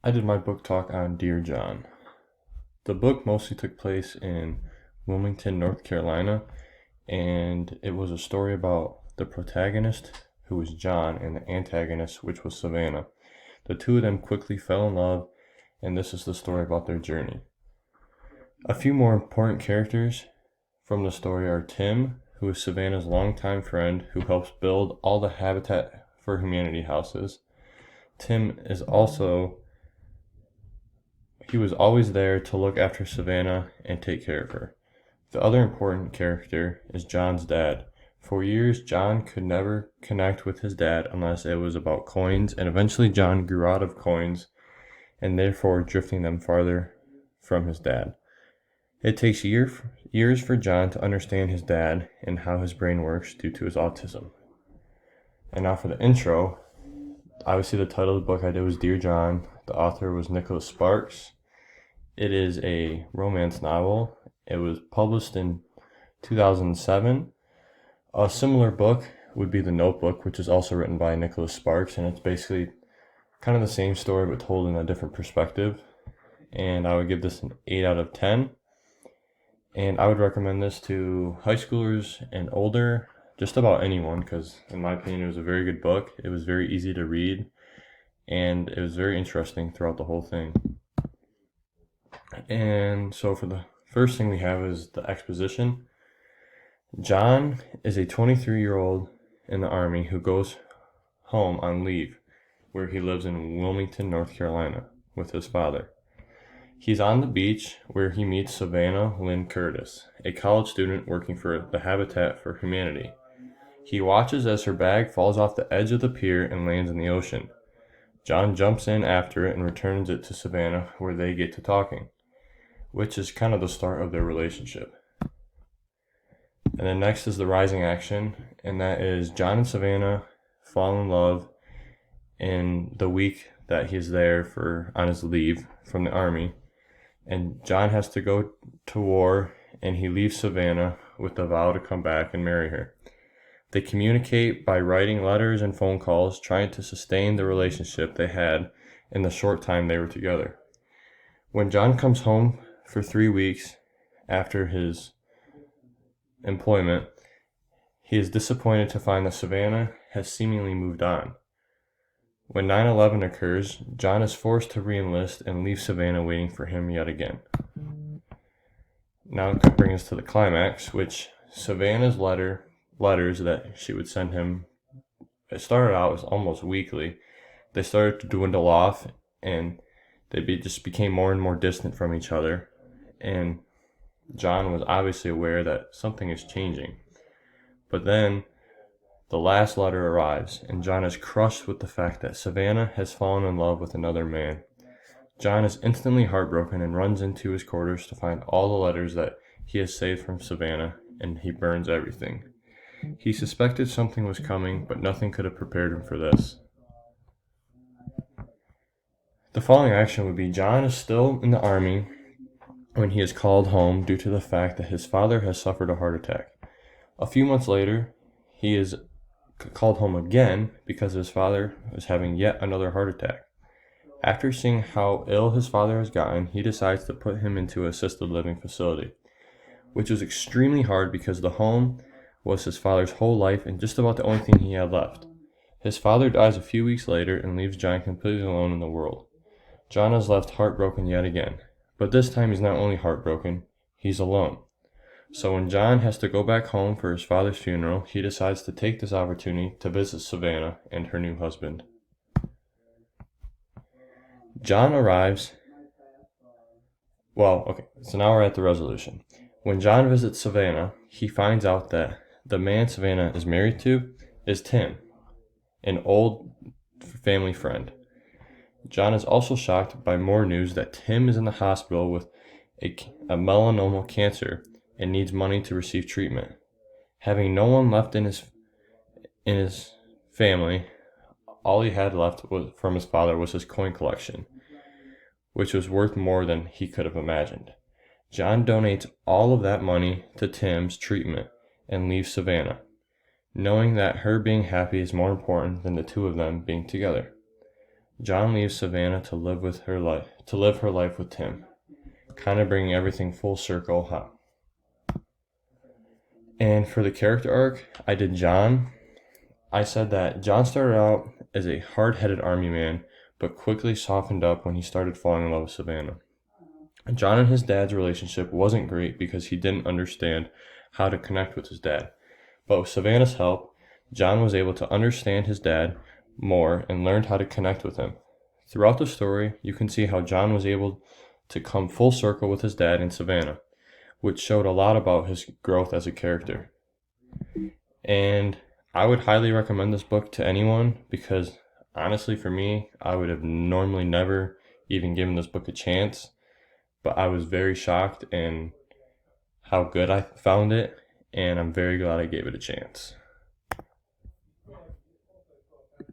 I did my book talk on Dear John. The book mostly took place in Wilmington, North Carolina, and it was a story about the protagonist, who was John, and the antagonist, which was Savannah. The two of them quickly fell in love, and this is the story about their journey. A few more important characters from the story are Tim, who is Savannah's longtime friend who helps build all the Habitat for Humanity houses. Tim is also He was always there to look after Savannah and take care of her. The other important character is John's dad. For years, John could never connect with his dad unless it was about coins, and eventually John grew out of coins and therefore drifting them farther from his dad. It takes years for John to understand his dad and how his brain works due to his autism. And now for the intro. Obviously, the title of the book I did was Dear John. The author was Nicholas Sparks. It is a romance novel. It was published in 2007. A similar book would be The Notebook, which is also written by Nicholas Sparks, and it's basically kind of the same story but told in a different perspective. And I would give this an 8 out of 10. And I would recommend this to high schoolers and older, just about anyone, because in my opinion it was a very good book. It was very easy to read, and it was very interesting throughout the whole thing. And so for the first thing we have is the exposition. John is a 23-year-old in the Army who goes home on leave, where he lives in Wilmington, North Carolina, with his father. He's on the beach where he meets Savannah Lynn Curtis, a college student working for the Habitat for Humanity. He watches as her bag falls off the edge of the pier and lands in the ocean. John jumps in after it and returns it to Savannah, where they get to talking, which is kind of the start of their relationship. And then next is the rising action, and that is John and Savannah fall in love in the week that he's there on his leave from the Army. And John has to go to war, and he leaves Savannah with the vow to come back and marry her. They communicate by writing letters and phone calls, trying to sustain the relationship they had in the short time they were together. When John comes home for 3 weeks after his employment, he is disappointed to find that Savannah has seemingly moved on. When 9/11 occurs, John is forced to re-enlist and leave Savannah waiting for him yet again. Now it could bring us to the climax, which Savannah's letters that she would send him, it started out as almost weekly. They started to dwindle off, and they just became more and more distant from each other. And John was obviously aware that something is changing. But then the last letter arrives, and John is crushed with the fact that Savannah has fallen in love with another man. John is instantly heartbroken and runs into his quarters to find all the letters that he has saved from Savannah, and he burns everything. He suspected something was coming, but nothing could have prepared him for this. The following action would be John is still in the Army when he is called home due to the fact that his father has suffered a heart attack. A few months later, he is called home again because his father is having yet another heart attack. After seeing how ill his father has gotten, he decides to put him into an assisted living facility, which was extremely hard because the home was his father's whole life and just about the only thing he had left. His father dies a few weeks later and leaves John completely alone in the world. John is left heartbroken yet again, but this time he's not only heartbroken, he's alone. So when John has to go back home for his father's funeral, he decides to take this opportunity to visit Savannah and her new husband. John arrives. So now we're at the resolution. When John visits Savannah, he finds out that the man Savannah is married to is Tim, an old family friend. John is also shocked by more news that Tim is in the hospital with a melanoma cancer and needs money to receive treatment. Having no one left in his family, all he had left from his father was his coin collection, which was worth more than he could have imagined. John donates all of that money to Tim's treatment and leaves Savannah, knowing that her being happy is more important than the two of them being together. John leaves Savannah to live her life with Tim, kind of bringing everything full circle. And for the character arc, I did John. I said that John started out as a hard-headed army man, but quickly softened up when he started falling in love with Savannah. John and his dad's relationship wasn't great because he didn't understand how to connect with his dad. But with Savannah's help, John was able to understand his dad more and learned how to connect with him. Throughout the story, you can see how John was able to come full circle with his dad and Savannah, which showed a lot about his growth as a character. And I would highly recommend this book to anyone because honestly, for me, I would have normally never even given this book a chance, but I was very shocked in how good I found it, and I'm very glad I gave it a chance.